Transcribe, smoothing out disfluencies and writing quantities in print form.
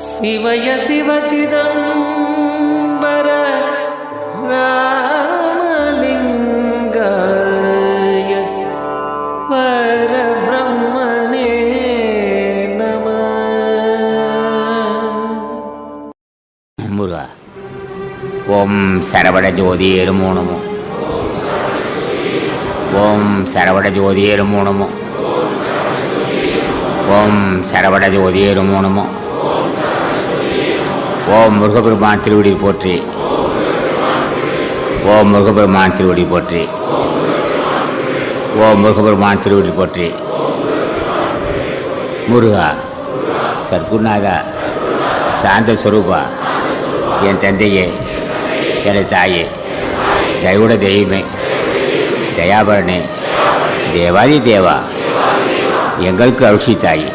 சிவய சிவசிதம்பர ராமலிங்காய பரபிரம்மனே நம. முருகா ஓம் சரவண ஜோதி நமோ நமோ. ஓம் சரவண ஜோதி நமோ நமோ. ஓம் சரவண ஜோதி நமோ நமோ. ஓம் முருகப்பெருமான் திருவடி போற்றி. ஓம் முருகப்பெருமான் திருவடி போற்றி. ஓம் முருகப்பெருமான் திருவடி போற்றி. முருகா சர்க்குருநாதா சாந்த ஸ்வரூபா என் தந்தையே எனது தாயே தெய்வட தெய்வமே தயாபரணே தேவாதி தேவா எங்களுக்கு அருட்சி தாயே